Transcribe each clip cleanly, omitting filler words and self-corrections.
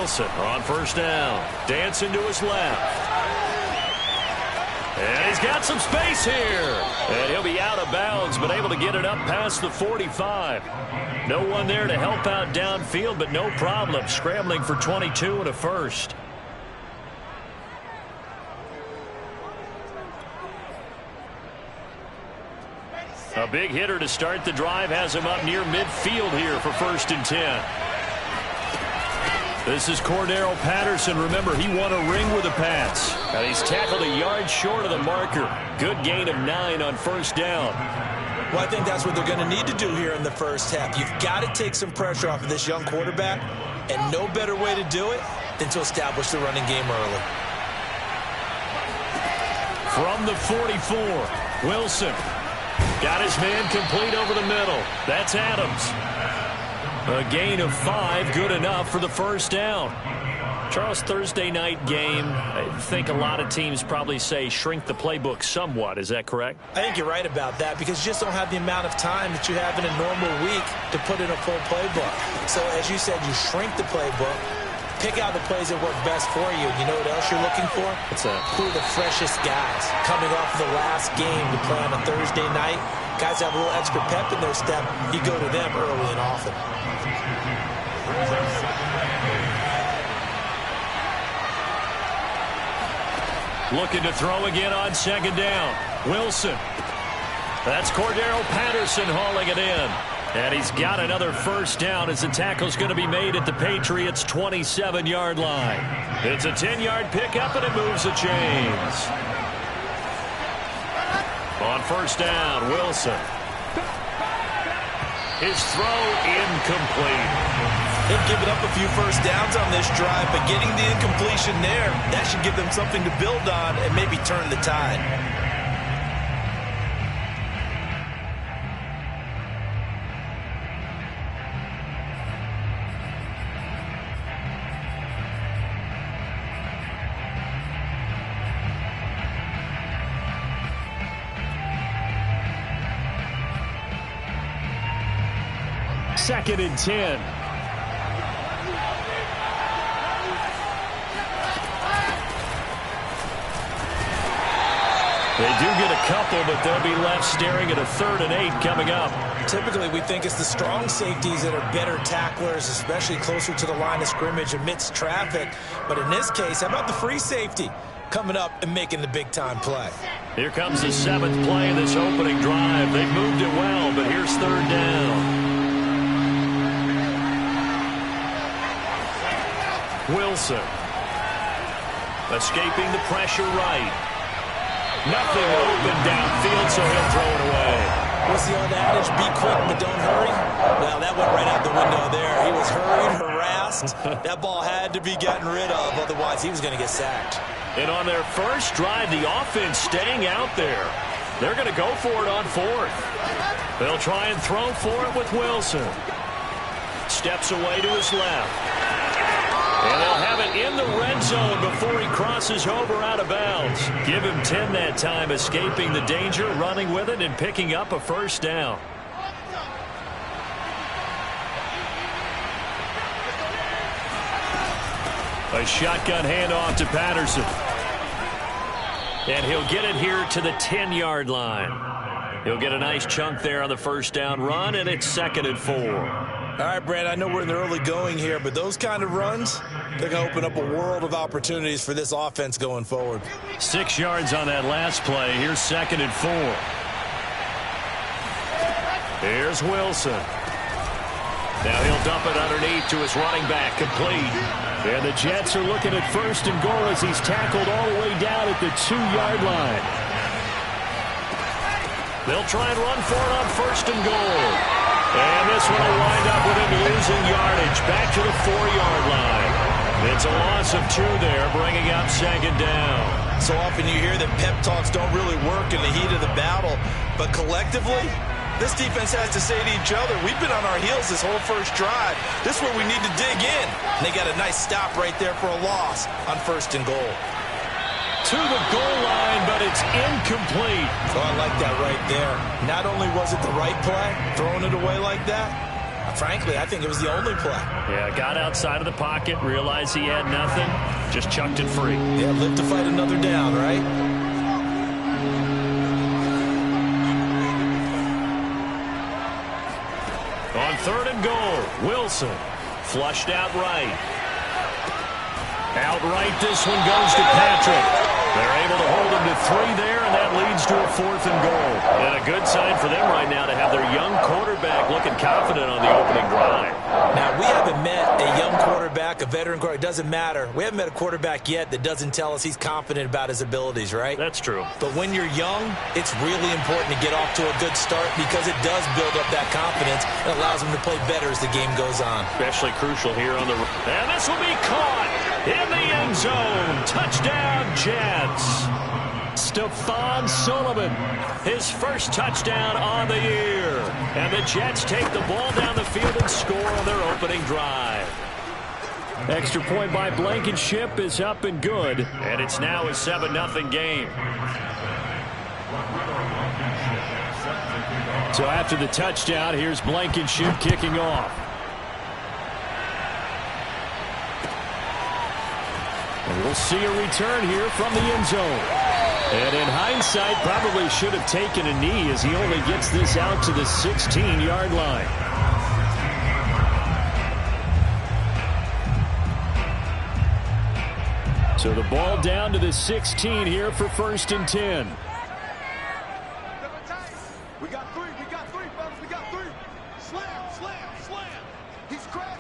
Wilson on first down. Dancing to his left. And he's got some space here. And he'll be out of bounds, but able to get it up past the 45. No one there to help out downfield, but no problem. Scrambling for 22 and a first. A big hitter to start the drive has him up near midfield here for 1st and 10. This is Cordero Patterson. Remember, he won a ring with a pass. And he's tackled a yard short of the marker. Good gain of 9 on first down. Well, I think that's what they're going to need to do here in the first half. You've got to take some pressure off of this young quarterback, and no better way to do it than to establish the running game early. From the 44, Wilson. Got his man complete over the middle. That's Adams. A gain of 5, good enough for the first down. Charles, Thursday night game, I think a lot of teams probably say shrink the playbook somewhat. Is that correct? I think you're right about that because you just don't have the amount of time that you have in a normal week to put in a full playbook. So as you said, you shrink the playbook, pick out the plays that work best for you. You know what else you're looking for? What's that? Who are the freshest guys coming off the last game to play on a Thursday night? Guys have a little extra pep in their step. You go to them early and often. Looking to throw again on second down. Wilson. That's Cordero Patterson hauling it in. And he's got another first down as the tackle's going to be made at the Patriots' 27-yard line. It's a 10-yard pickup, and it moves the chains. On first down, Wilson. His throw incomplete. They've given up a few first downs on this drive, but getting the incompletion there, that should give them something to build on and maybe turn the tide. Second and 10. They do get a couple, but they'll be left staring at a 3rd and 8 coming up. Typically, we think it's the strong safeties that are better tacklers, especially closer to the line of scrimmage amidst traffic. But in this case, how about the free safety coming up and making the big-time play? Here comes the 7th play of this opening drive. They've moved it well, but here's 3rd down. Wilson. Escaping the pressure right. Nothing open downfield, so he'll throw it away. What's the old adage? Be quick, but don't hurry. Well, that went right out the window there. He was hurried, harassed. That ball had to be gotten rid of, otherwise he was going to get sacked. And on their first drive, the offense staying out there. They're going to go for it on 4th. They'll try and throw for it with Wilson. Steps away to his left. And they'll have it in the red zone before he crosses over out of bounds. Give him 10 that time, escaping the danger, running with it, and picking up a first down. A shotgun handoff to Patterson. And he'll get it here to the 10-yard line. He'll get a nice chunk there on the first down run, and it's 2nd and 4. All right, Brad, I know we're in the early going here, but those kind of runs, they're going to open up a world of opportunities for this offense going forward. 6 yards on that last play. Here's 2nd and 4. Here's Wilson. Now he'll dump it underneath to his running back, complete. And the Jets are looking at 1st and goal as he's tackled all the way down at the 2-yard line. They'll try and run for it on 1st and goal. And this one will wind up with him losing yardage back to the 4-yard line. It's a loss of 2 there, bringing up 2nd down. So often you hear that pep talks don't really work in the heat of the battle, but collectively, this defense has to say to each other, we've been on our heels this whole first drive. This is where we need to dig in. And they got a nice stop right there for a loss on 1st and goal. To the goal line, but it's incomplete. Oh, I like that right there. Not only was it the right play, throwing it away like that, Frankly, I think it was the only play. Yeah, got outside of the pocket, realized he had nothing, just chucked it free. Yeah, live to fight another down, right? On 3rd and goal, Wilson flushed out right. Outright, this one goes to Patrick. They're able to hold him to 3 there, and that leads to a 4th and goal. And a good sign for them right now to have their young quarterback looking confident on the opening drive. Now, we haven't met a young quarterback, a veteran quarterback. It doesn't matter. We haven't met a quarterback yet that doesn't tell us he's confident about his abilities, right? That's true. But when you're young, it's really important to get off to a good start because it does build up that confidence and allows him to play better as the game goes on. Especially crucial here on the... And this will be caught in the end zone. Touchdown, Jets. Stephon Sullivan, his first touchdown on the year. And the Jets take the ball down the field and score on their opening drive. Extra point by Blankenship is up and good. And it's now a 7-0 game. So after the touchdown, here's Blankenship kicking off. And we'll see a return here from the end zone. And in hindsight, probably should have taken a knee as he only gets this out to the 16-yard line. So the ball down to the 16 here for 1st and 10. We got three, fellas, we got 3. Slam, slam, slam. He's crashed.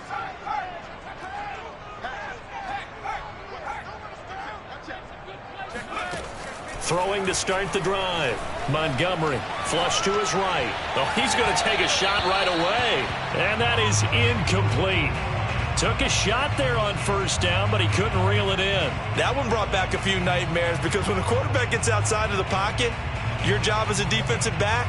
Throwing to start the drive. Montgomery, flush to his right. Oh, he's going to take a shot right away. And that is incomplete. Took a shot there on 1st down, but he couldn't reel it in. That one brought back a few nightmares because when a quarterback gets outside of the pocket, your job as a defensive back,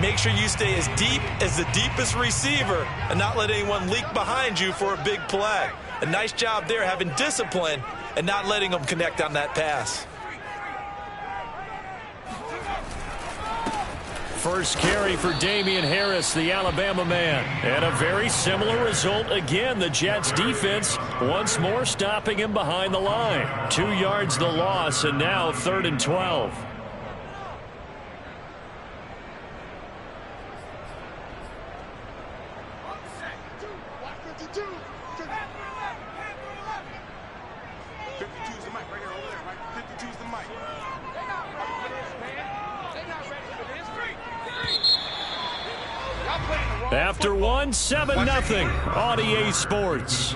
make sure you stay as deep as the deepest receiver and not let anyone leak behind you for a big play. A nice job there having discipline and not letting them connect on that pass. First carry for Damian Harris, the Alabama man. And a very similar result again. The Jets defense once more stopping him behind the line. 2 yards the loss, and now 3rd and 12. After one, 7-0 on EA Sports.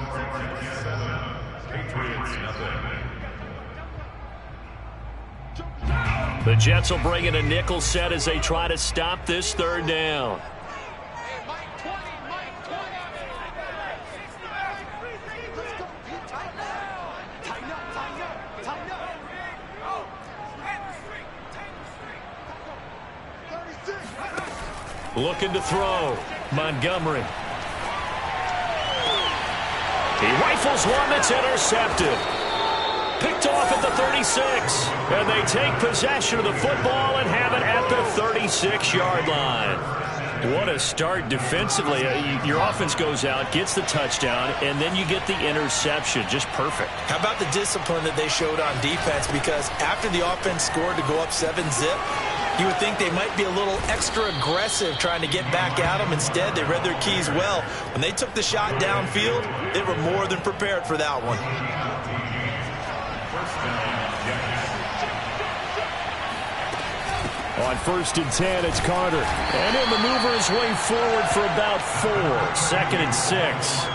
The Jets will bring in a nickel set as they try to stop this 3rd down. Looking to throw. Montgomery. He rifles one that's intercepted. Picked off at the 36. And they take possession of the football and have it at the 36-yard line. What a start defensively. Your offense goes out, gets the touchdown, and then you get the interception. Just perfect. How about the discipline that they showed on defense? Because after the offense scored to go up 7-zip, you would think they might be a little extra aggressive trying to get back at them. Instead, they read their keys well. When they took the shot downfield, they were more than prepared for that one. On 1st and 10, it's Carter. And he'll maneuver his way forward for about 4. 2nd and 6.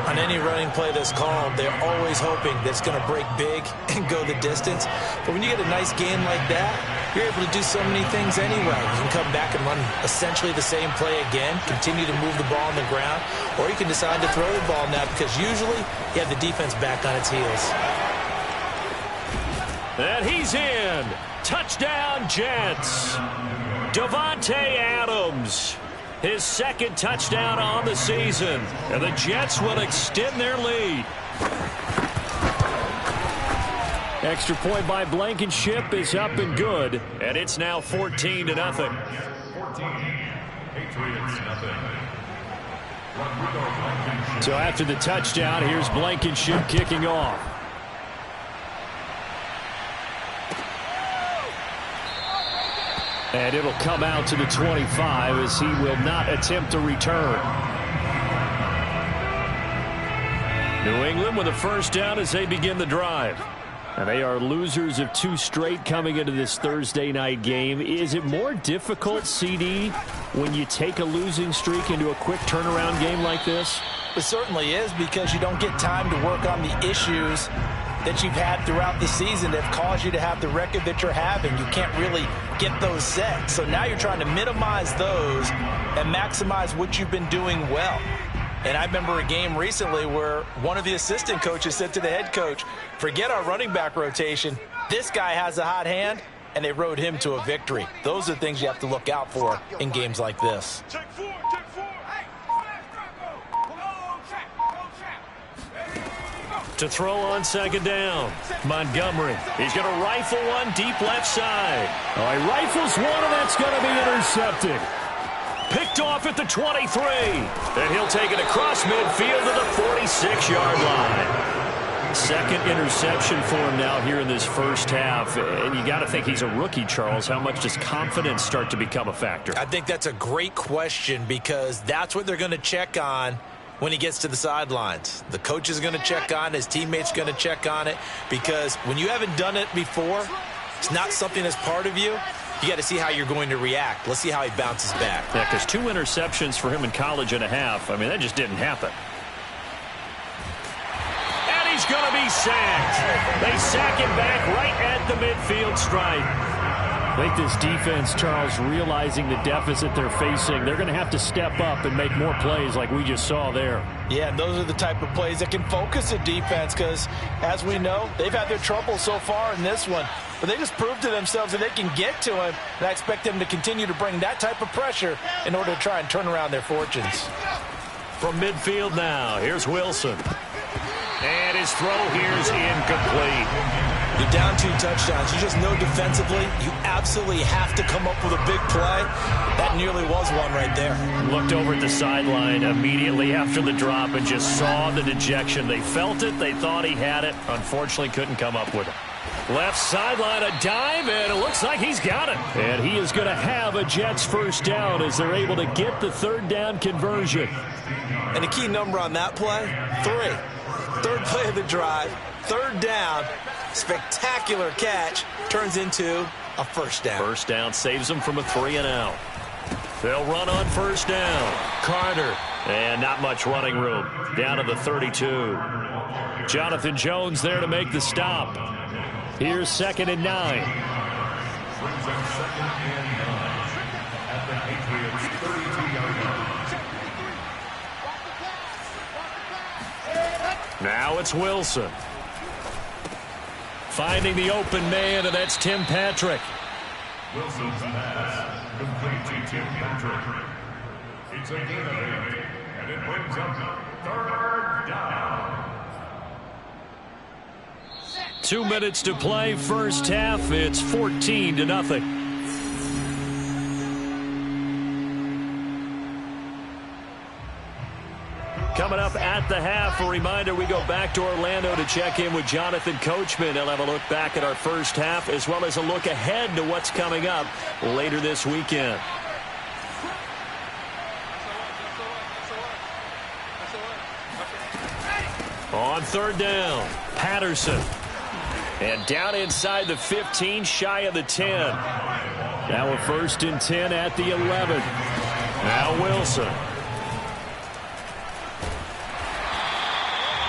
On any running play that's called, they're always hoping that it's going to break big and go the distance. But when you get a nice game like that, you're able to do so many things anyway. You can come back and run essentially the same play again, continue to move the ball on the ground, or you can decide to throw the ball now because usually you have the defense back on its heels. And he's in. Touchdown, Jets. Davante Adams. His 2nd touchdown on the season. And the Jets will extend their lead. Extra point by Blankenship is up and good. And it's now 14-0. 14, Patriots, nothing. So after the touchdown, here's Blankenship kicking off. And it'll come out to the 25 as he will not attempt to return. New England with a first down as they begin the drive. And they are losers of 2 straight coming into this Thursday night game. Is it more difficult, CD, when you take a losing streak into a quick turnaround game like this? It certainly is, because you don't get time to work on the issues that you've had throughout the season that have caused you to have the record that you're having. You can't really get those set. So now you're trying to minimize those and maximize what you've been doing well. And I remember a game recently where one of the assistant coaches said to the head coach, forget our running back rotation. This guy has a hot hand, and they rode him to a victory. Those are the things you have to look out for in games like this. To throw on second down, Montgomery. He's going to rifle one deep left side. Oh, he rifles one, and that's going to be intercepted. Picked off at the 23. And he'll take it across midfield to the 46-yard line. Second interception for him now here in this first half. And you got to think he's a rookie, Charles. How much does confidence start to become a factor? I think that's a great question, because that's what they're going to check on when he gets to the sidelines. The coach is going to check on it. His teammates going to check on it, because when you haven't done it before, it's not something that's part of you. You got to see how you're going to react. Let's see how he bounces back. Yeah, because 2 interceptions for him in college and a half. I mean, that just didn't happen. And he's going to be sacked. They sack him back right at the midfield stripe. I think this defense, Charles, realizing the deficit they're facing, they're going to have to step up and make more plays like we just saw there. Yeah, those are the type of plays that can focus a defense, because, as we know, they've had their trouble so far in this one. But they just proved to themselves that they can get to him, and I expect them to continue to bring that type of pressure in order to try and turn around their fortunes. From midfield now, here's Wilson. And his throw here is incomplete. You're down 2 touchdowns. You just know defensively you absolutely have to come up with a big play. That nearly was one right there. Looked over at the sideline immediately after the drop and just saw the dejection. They felt it. They thought he had it. Unfortunately, couldn't come up with it. Left sideline, a dive, and it looks like he's got it. And he is going to have a Jets first down as they're able to get the third down conversion. And the key number on that play, 3. Third play of the drive, third down. Spectacular catch turns into a first down. First down saves them from a 3-and-out. They'll run on first down. Carter. And not much running room. Down to the 32. Jonathan Jones there to make the stop. Here's 2nd and 9. Now it's Wilson. Finding the open man, and that's Tim Patrick. Wilson's pass complete to Tim Patrick. It's a gain of 8, and it brings up third down. 2 minutes to play, first half. It's 14-0. Coming up at the half, a reminder, we go back to Orlando to check in with Jonathan Coachman. He'll have a look back at our first half, as well as a look ahead to what's coming up later this weekend. On third down, Patterson. And down inside the 15, shy of the 10. Now a 1st and 10 at the 11. Now Wilson.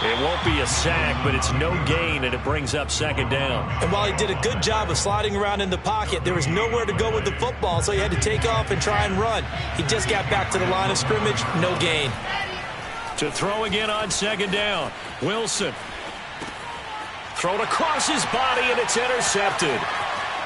It won't be a sack, but it's no gain, and it brings up 2nd down. And while he did a good job of sliding around in the pocket, there was nowhere to go with the football, so he had to take off and try and run. He just got back to the line of scrimmage, no gain. To throw again on 2nd down. Wilson. Thrown across his body, and it's intercepted.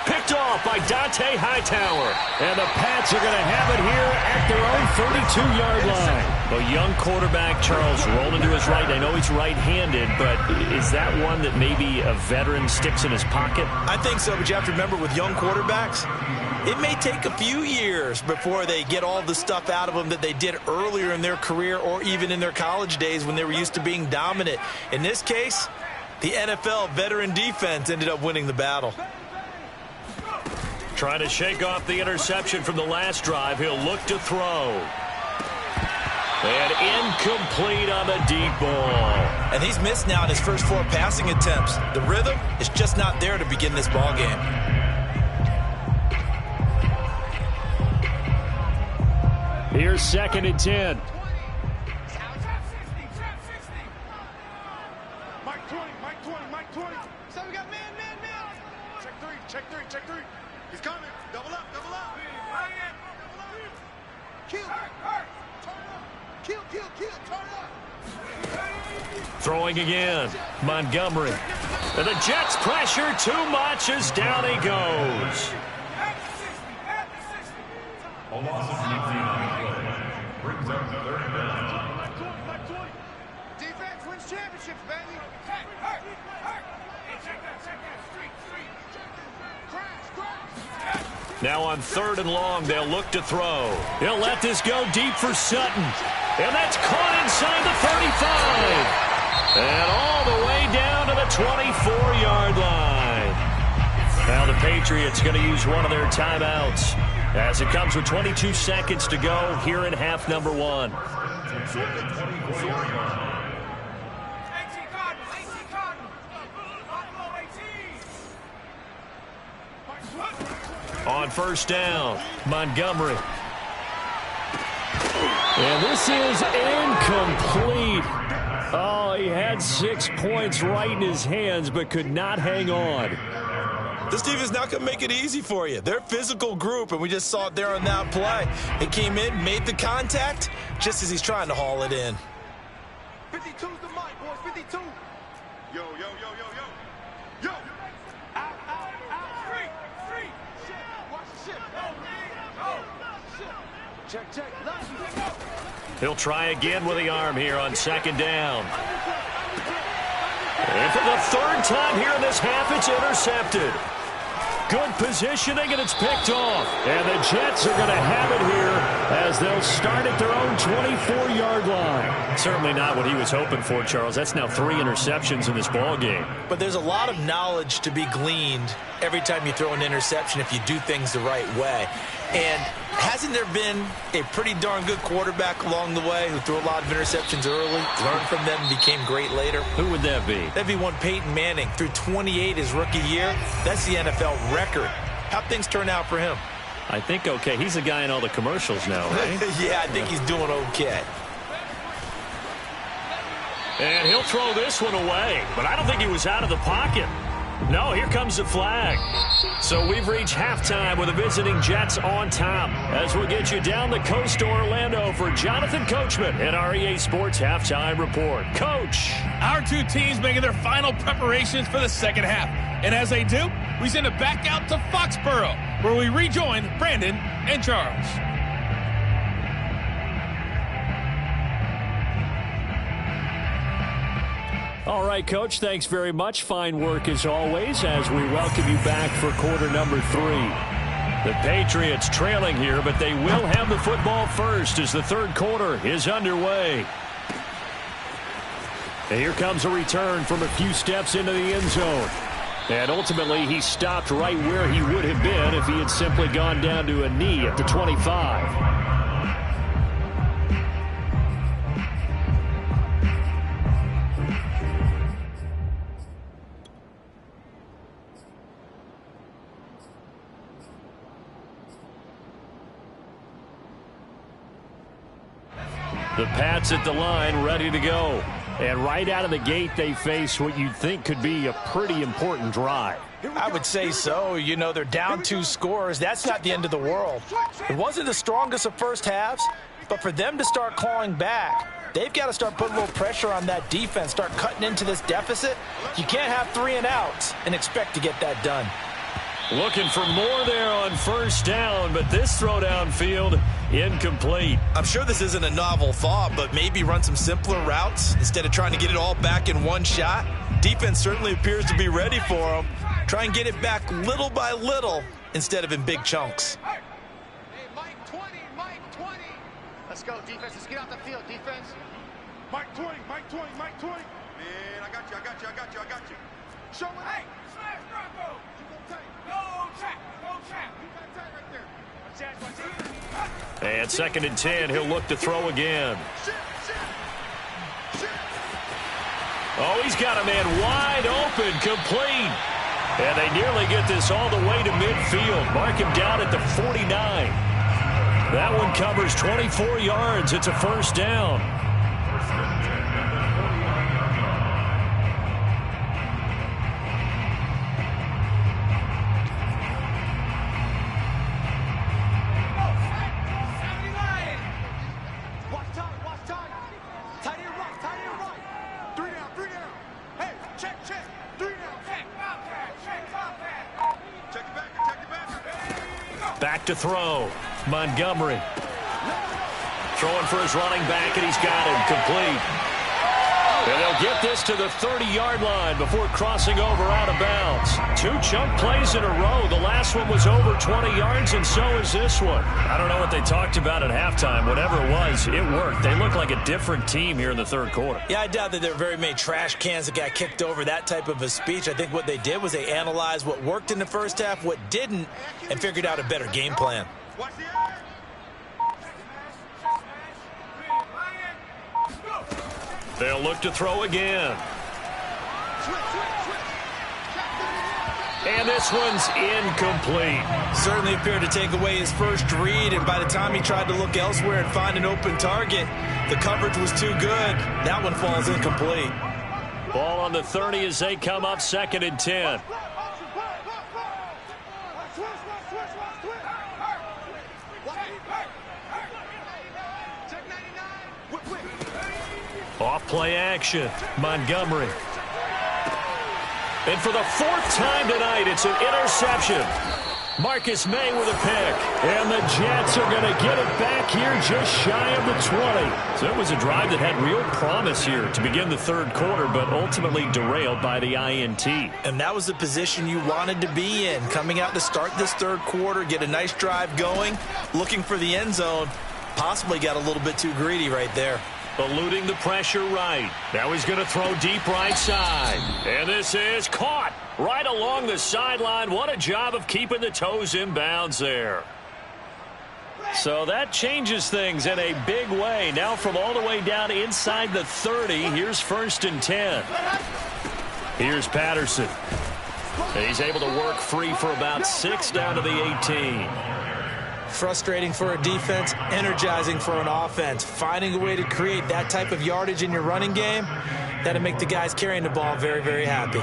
Picked off by Dante Hightower. And the Pats are going to have it here at their own 32-yard line. A young quarterback, Charles, rolling to his right. I know he's right-handed, but is that one that maybe a veteran sticks in his pocket? I think so, but you have to remember with young quarterbacks, it may take a few years before they get all the stuff out of them that they did earlier in their career or even in their college days when they were used to being dominant. In this case, the NFL veteran defense ended up winning the battle. Trying to shake off the interception from the last drive. He'll look to throw. And incomplete on the deep ball. And he's missed now in his first 4 passing attempts. The rhythm is just not there to begin this ball game. Here's 2nd and 10. Mike 20, Mike 20, Mike 20. So we got man. Check three. He's coming. Double up. Kill. Turn up. Throwing again. Montgomery. And the Jets pressure too much as down he goes. A loss of 19 brings up 3rd down. Mike 20. Defense wins championships, baby. Now on 3rd and long, they'll look to throw. He'll let this go deep for Sutton. And that's caught inside the 35. And all the way down to the 24-yard line. Now the Patriots going to use one of their timeouts as it comes with 22 seconds to go here in half number 1. On 1st down, Montgomery. And this is incomplete. Oh, he had 6 points right in his hands, but could not hang on. This defense not going to make it easy for you. They're a physical group, and we just saw it there on that play. He came in, made the contact, just as he's trying to haul it in. 52's the mic, boys. 52. Yo. Check. He'll try again with the arm here on 2nd down. And for the 3rd time here in this half, it's intercepted. Good positioning, and it's picked off. And the Jets are going to have it here as they'll start at their own 24-yard line. Certainly not what he was hoping for, Charles. That's now 3 interceptions in this ball game. But there's a lot of knowledge to be gleaned every time you throw an interception if you do things the right way. And hasn't there been a pretty darn good quarterback along the way who threw a lot of interceptions early, learned from them, and became great later? Who would that be? That'd be one Peyton Manning. Threw 28 his rookie year. That's the NFL record. How'd things turn out for him? I think okay. He's the guy in all the commercials now, right? Yeah, I think he's doing okay. And he'll throw this one away, but I don't think he was out of the pocket. No, here comes the flag. So we've reached halftime with the visiting Jets on top. As we'll get you down the coast to Orlando for Jonathan Coachman and our EA Sports Halftime Report. Coach. Our 2 teams making their final preparations for the 2nd half. And as they do, we send it back out to Foxborough, where we rejoin Brandon and Charles. All right, Coach, thanks very much. Fine work as always as we welcome you back for quarter number 3. The Patriots trailing here, but they will have the football first as the 3rd quarter is underway. And here comes a return from a few steps into the end zone. And ultimately, he stopped right where he would have been if he had simply gone down to a knee at the 25. The Pats at the line, ready to go. And right out of the gate, they face what you'd think could be a pretty important drive. I would say so. You know, they're down 2 scores. That's not the end of the world. It wasn't the strongest of first halves, but for them to start clawing back, they've got to start putting a little pressure on that defense, start cutting into this deficit. You can't have 3 and outs and expect to get that done. Looking for more there on first down, but this throw downfield incomplete. I'm sure this isn't a novel thought, but maybe run some simpler routes instead of trying to get it all back in one shot. Defense certainly appears to be ready for him. Try and get it back little by little instead of in big chunks. Hey, Mike 20, Mike 20. Let's go, defense. Let's get out the field, defense. Mike 20, Mike 20, Mike 20. Man, I got you, I got you, I got you, I got you. Show it. Hey, smash Bronco. You go tight. Go track, go track. You got tight right there. Watch that, And 2nd and 10, he'll look to throw again. Oh, he's got a man wide open, complete. And they nearly get this all the way to midfield. Mark him down at the 49. That one covers 24 yards. It's a first down. Back to throw. Montgomery. Throwing for his running back, and he's got him complete. And they'll get this to the 30-yard line before crossing over out of bounds. 2 chunk plays in a row. The last one was over 20 yards, and so is this one. I don't know what they talked about at halftime. Whatever it was, it worked. They look like a different team here in the third quarter. Yeah, I doubt that there were very many trash cans that got kicked over, that type of a speech. I think what they did was they analyzed what worked in the first half, what didn't, and figured out a better game plan. They'll look to throw again. And this one's incomplete. Certainly appeared to take away his first read, and by the time he tried to look elsewhere and find an open target, the coverage was too good. That one falls incomplete. Ball on the 30 as they come up 2nd and 10. Off play action. Montgomery. And for the 4th time tonight, it's an interception. Marcus May with a pick. And the Jets are going to get it back here just shy of the 20. So it was a drive that had real promise here to begin the third quarter, but ultimately derailed by the INT. And that was the position you wanted to be in. Coming out to start this third quarter, get a nice drive going, looking for the end zone. Possibly got a little bit too greedy right there. Eluding the pressure right. Now he's going to throw deep right side. And this is caught right along the sideline. What a job of keeping the toes in bounds there. So that changes things in a big way. Now from all the way down inside the 30, here's 1st and 10. Here's Patterson. And he's able to work free for about 6 down to the 18. Frustrating for a defense, energizing for an offense. Finding a way to create that type of yardage in your running game, that'll make the guys carrying the ball very, very happy.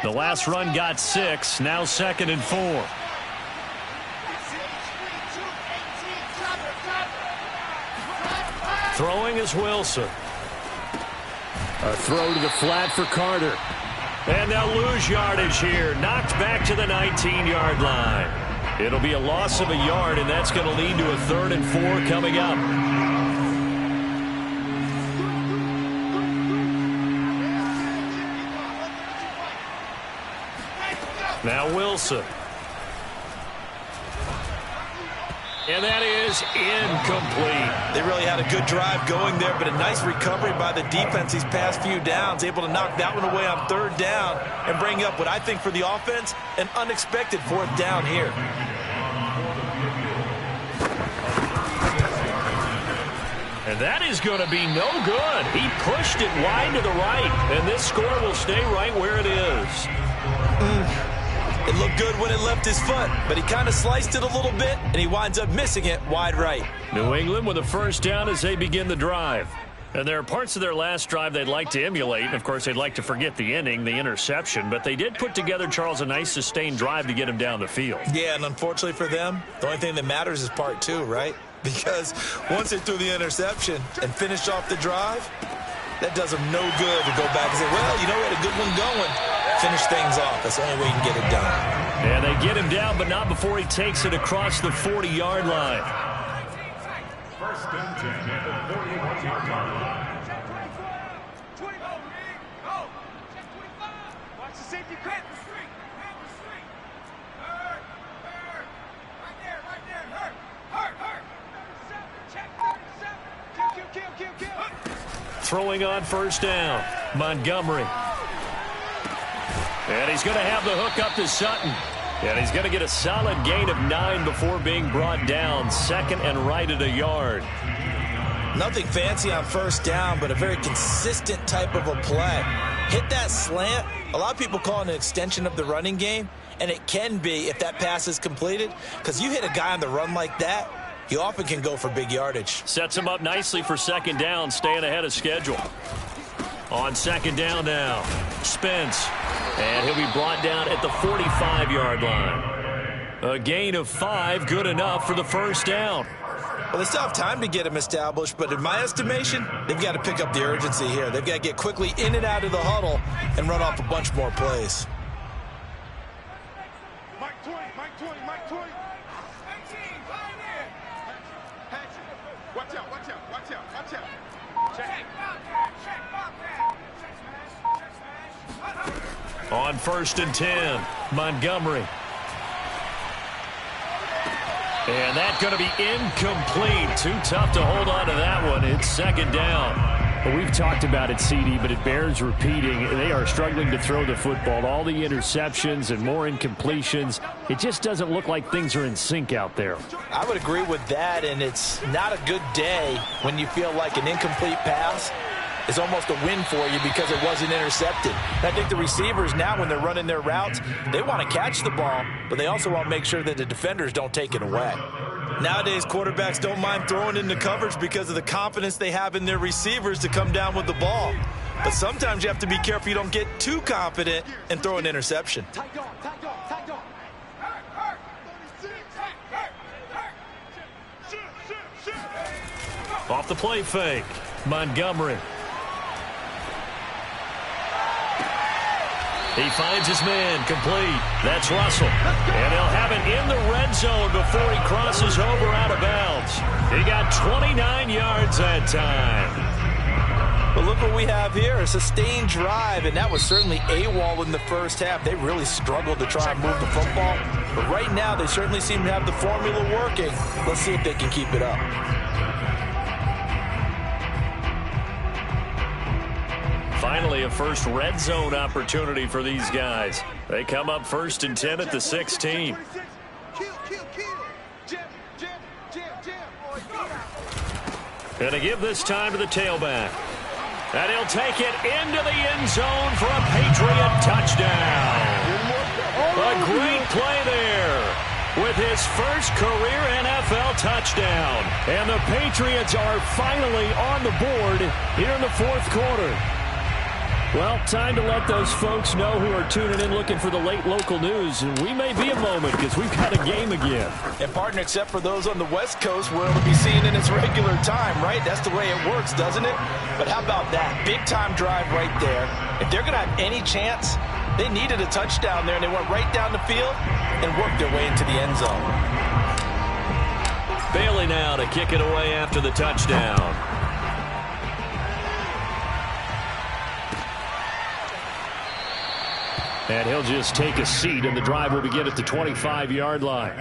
The last run got 6, now 2nd and 4. Throwing is Wilson. A throw to the flat for Carter. And they'll lose yardage here. Knocked back to the 19-yard line. It'll be a loss of a yard, and that's going to lead to a 3rd and 4 coming up. Now Wilson. And that is incomplete. They really had a good drive going there, but a nice recovery by the defense these past few downs, able to knock that one away on 3rd down and bring up what I think for the offense, an unexpected 4th down here. And that is going to be no good. He pushed it wide to the right, and this score will stay right where it is. It looked good when it left his foot, but he kind of sliced it a little bit, and he winds up missing it wide right. New England with a 1st down as they begin the drive. And there are parts of their last drive they'd like to emulate. Of course, they'd like to forget the ending, the interception. But they did put together, Charles, a nice sustained drive to get him down the field. Yeah, and unfortunately for them, the only thing that matters is part 2, right? Because once they threw the interception and finished off the drive, that does them no good to go back and say, well, you know, we had a good one going. Finish things off. That's the only way you can get it done. And they get him down, but not before he takes it across the 40-yard line. First and 10 at the 41-yard line. Watch the safety cut. Throwing on first down, Montgomery. And he's going to have the hook up to Sutton. And he's going to get a solid gain of 9 before being brought down. Second and right at a yard. Nothing fancy on first down, but a very consistent type of a play. Hit that slant. A lot of people call it an extension of the running game, and it can be if that pass is completed, because you hit a guy on the run like that, he often can go for big yardage. Sets him up nicely for second down, staying ahead of schedule. On second down now, Spence. And he'll be brought down at the 45-yard line. A gain of 5, good enough for the first down. Well, they still have time to get him established, but in my estimation, they've got to pick up the urgency here. They've got to get quickly in and out of the huddle and run off a bunch more plays. Mike 20, Mike 20, Mike 20. Watch out, watch out, watch out, watch out. Check. On first and 10, Montgomery. And that's going to be incomplete. Too tough to hold on to that one. It's second down. Well, we've talked about it, CD, but it bears repeating. They are struggling to throw the football. All the interceptions and more incompletions. It just doesn't look like things are in sync out there. I would agree with that, and it's not a good day when you feel like an incomplete pass is almost a win for you because it wasn't intercepted. And I think the receivers now, when they're running their routes, they want to catch the ball, but they also want to make sure that the defenders don't take it away. Nowadays, quarterbacks don't mind throwing into coverage because of the confidence they have in their receivers to come down with the ball. But sometimes you have to be careful you don't get too confident and throw an interception. Off the play fake, Montgomery. He finds his man, complete. That's Russell. And he'll have it in the red zone before he crosses over out of bounds. He got 29 yards that time. But look what we have here, a sustained drive, and that was certainly AWOL in the first half. They really struggled to try and move the football. But right now, they certainly seem to have the formula working. Let's see if they can keep it up. Finally, a first red zone opportunity for these guys. They come up first and 10 at the 16. Going to give this time to the tailback. And he'll take it into the end zone for a Patriot touchdown. A great play there with his first career NFL touchdown. And the Patriots are finally on the board here in the fourth quarter. Well, time to let those folks know who are tuning in looking for the late local news. And we may be a moment because we've got a game again. And, partner, except for those on the West Coast, where it'll be seen in its regular time, right? That's the way it works, doesn't it? But how about that? Big-time drive right there. If they're going to have any chance, they needed a touchdown there, and they went right down the field and worked their way into the end zone. Bailey now to kick it away after the touchdown. And he'll just take a seat, and the drive will begin at the 25-yard line.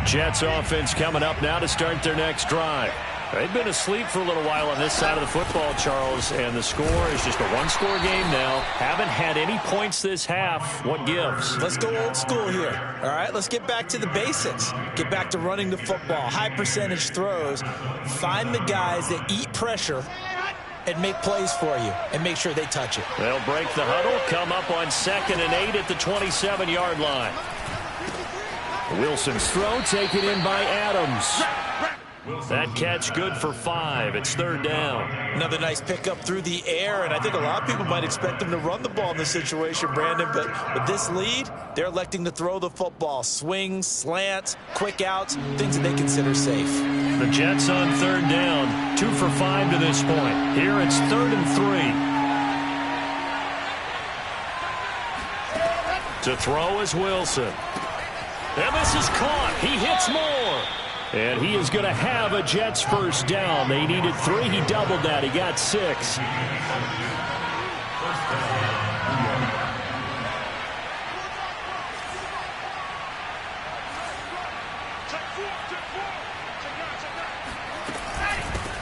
Jets offense coming up now to start their next drive. They've been asleep for a little while on this side of the football, Charles, and the score is just a one-score game now. Haven't had any points this half. What gives? Let's go old school here. All right, let's get back to the basics. Get back to running the football, high percentage throws. Find the guys that eat pressure and make plays for you and make sure they touch it. They'll break the huddle, come up on 2nd and 8 at the 27-yard line. Wilson's throw taken in by Adams. That catch good for 5. It's 3rd down. Another nice pickup through the air, and I think a lot of people might expect them to run the ball in this situation, Brandon, but with this lead, they're electing to throw the football. Swings, slants, quick outs, things that they consider safe. The Jets on 3rd down, 2 for 5 to this point. Here it's 3rd and 3. To throw is Wilson. And this is caught. He hits more. And he is going to have a Jets first down. They needed 3. He doubled that. He got 6.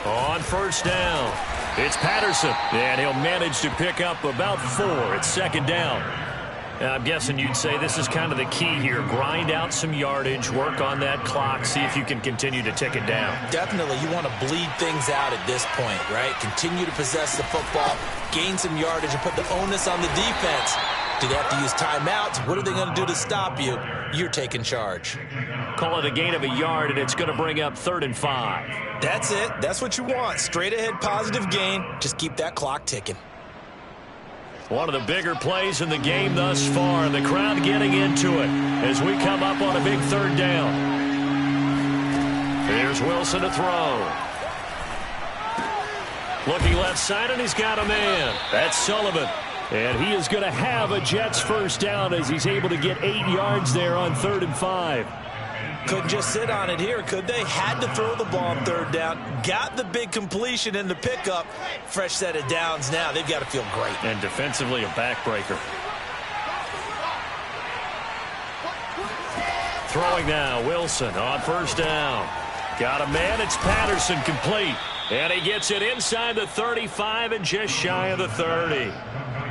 On 1st down, it's Patterson. And he'll manage to pick up about 4. It's 2nd down. I'm guessing you'd say this is kind of the key here. Grind out some yardage, work on that clock, see if you can continue to tick it down. Definitely. You want to bleed things out at this point, right? Continue to possess the football, gain some yardage, and put the onus on the defense. Do they have to use timeouts? What are they going to do to stop you? You're taking charge. Call it a gain of a yard, and it's going to bring up 3rd and 5. That's it. That's what you want. Straight ahead positive gain. Just keep that clock ticking. One of the bigger plays in the game thus far. The crowd getting into it as we come up on a big 3rd down. Here's Wilson to throw. Looking left side, and he's got a man. That's Sullivan. And he is going to have a Jets first down as he's able to get 8 yards there on 3rd and 5. Couldn't just sit on it here, could they? Had to throw the ball on 3rd down. Got the big completion in the pickup. Fresh set of downs now. They've got to feel great. And defensively, a backbreaker. Throwing now, Wilson on 1st down. Got a man. It's Patterson, complete. And he gets it inside the 35 and just shy of the 30.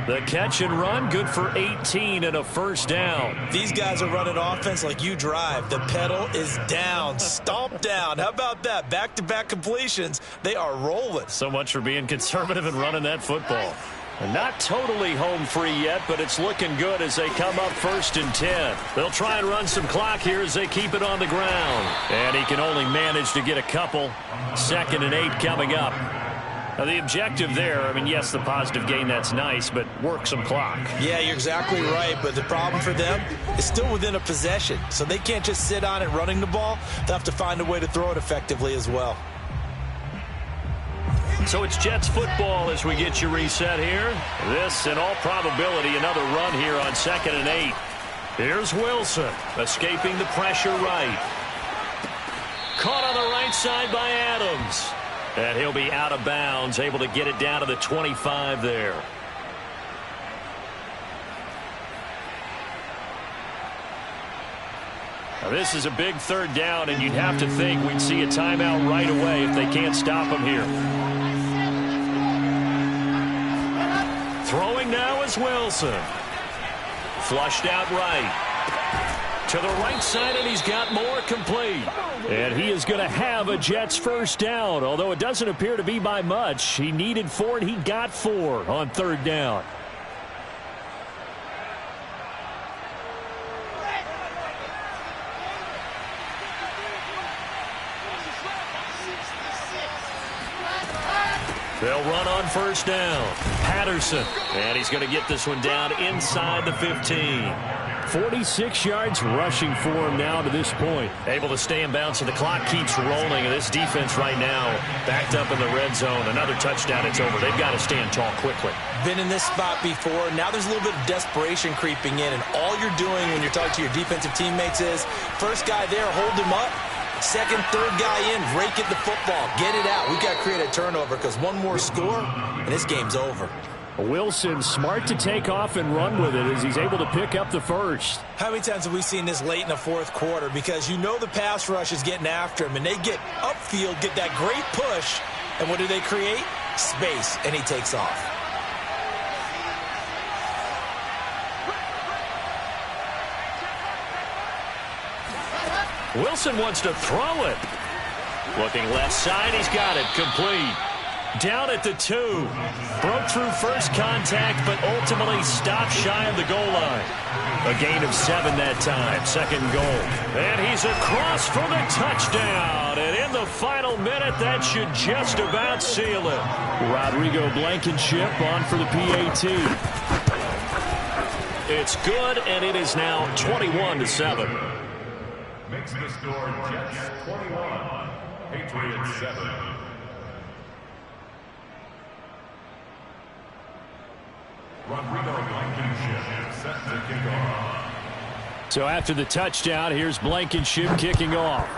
The catch and run, good for 18 and a first down. These guys are running offense like you drive. The pedal is down, stomp down. How about that? Back-to-back completions. They are rolling. So much for being conservative and running that football. And not totally home free yet, but it's looking good as they come up 1st and 10. They'll try and run some clock here as they keep it on the ground. And he can only manage to get a couple. 2nd and 8 coming up. Now, the objective there, I mean, yes, the positive gain, that's nice, but work some clock. Yeah, you're exactly right, but the problem for them is still within a possession, so they can't just sit on it running the ball. They'll have to find a way to throw it effectively as well. So it's Jets football as we get you reset here. This, in all probability, another run here on 2nd and 8. Here's Wilson, escaping the pressure right. Caught on the right side by Adams. And he'll be out of bounds, able to get it down to the 25 there. Now this is a big 3rd down, and you'd have to think we'd see a timeout right away if they can't stop him here. Throwing now is Wilson. Flushed out right. To the right side, and he's got more, complete. And he is going to have a Jets first down, although it doesn't appear to be by much. He needed 4, and he got 4 on 3rd down. They'll run on 1st down. Patterson, and he's going to get this one down inside the 15. 46 yards rushing for him now to this point. Able to stay in bounds, so the clock keeps rolling. And this defense right now backed up in the red zone. Another touchdown, it's over. They've got to stand tall quickly. Been in this spot before. Now there's a little bit of desperation creeping in. And all you're doing when you're talking to your defensive teammates is, first guy there, hold him up. Second, third guy in, rake at the football. Get it out. We've got to create a turnover because one more score, and this game's over. Wilson smart to take off and run with it as he's able to pick up the first. How many times have we seen this late in the 4th quarter? Because you know the pass rush is getting after him, and they get upfield, get that great push, and what do they create? Space, and he takes off. Wilson wants to throw it. Looking left side, he's got it, complete. Down at the 2. Broke through first contact, but ultimately stopped shy of the goal line. A gain of 7 that time, 2nd and goal. And he's across for the touchdown. And in the final minute, that should just about seal it. Rodrigo Blankenship on for the PAT. It's good, and it is now 21-7. Makes the score Jets 21, Patriots 7. Rodrigo Blankenship set to kick off. So after the touchdown, here's Blankenship kicking off.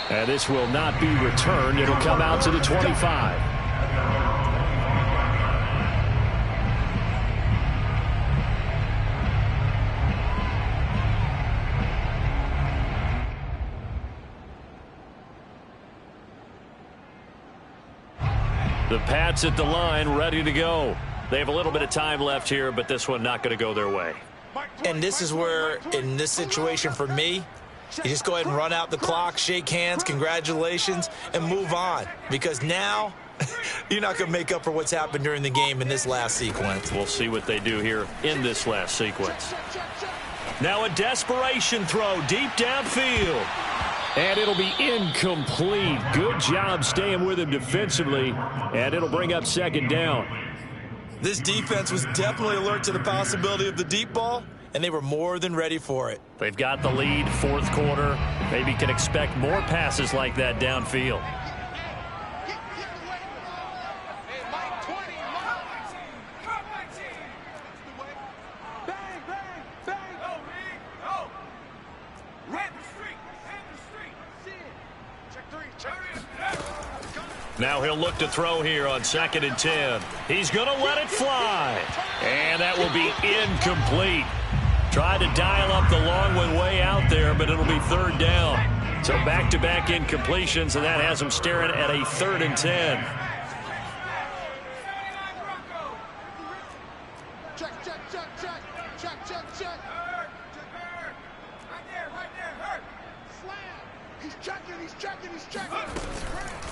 And this will not be returned. It'll come out to the 25. The Pats at the line, ready to go. They have a little bit of time left here, but this one not going to go their way. And this is where, in this situation for me, you just go ahead and run out the clock, shake hands, congratulations, and move on. Because now, you're not going to make up for what's happened during the game in this last sequence. We'll see what they do here in this last sequence. Now a desperation throw deep downfield. And it'll be incomplete. Good job staying with him defensively. And it'll bring up 2nd down. This defense was definitely alert to the possibility of the deep ball, and they were more than ready for it. They've got the lead, 4th quarter. Maybe can expect more passes like that downfield. Now he'll look to throw here on 2nd and 10. He's going to let it fly. And that will be incomplete. Tried to dial up the long one way out there, but it'll be 3rd down. So back-to-back incompletions, and that has him staring at a 3rd and 10.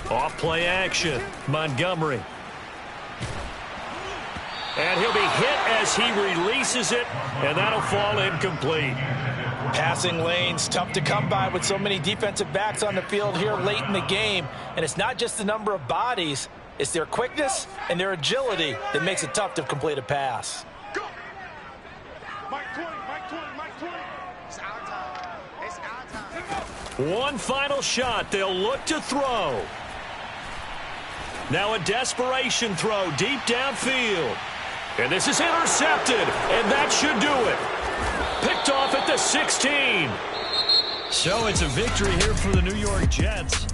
Off play action, Montgomery. And he'll be hit as he releases it, and that'll fall incomplete. Passing lanes, tough to come by with so many defensive backs on the field here late in the game. And it's not just the number of bodies, it's their quickness and their agility that makes it tough to complete a pass. Go! Mike 20, Mike 20, Mike 20. It's our time. It's our time. One final shot. They'll look to throw. Now a desperation throw deep downfield. And this is intercepted, and that should do it. Picked off at the 16. So it's a victory here for the New York Jets.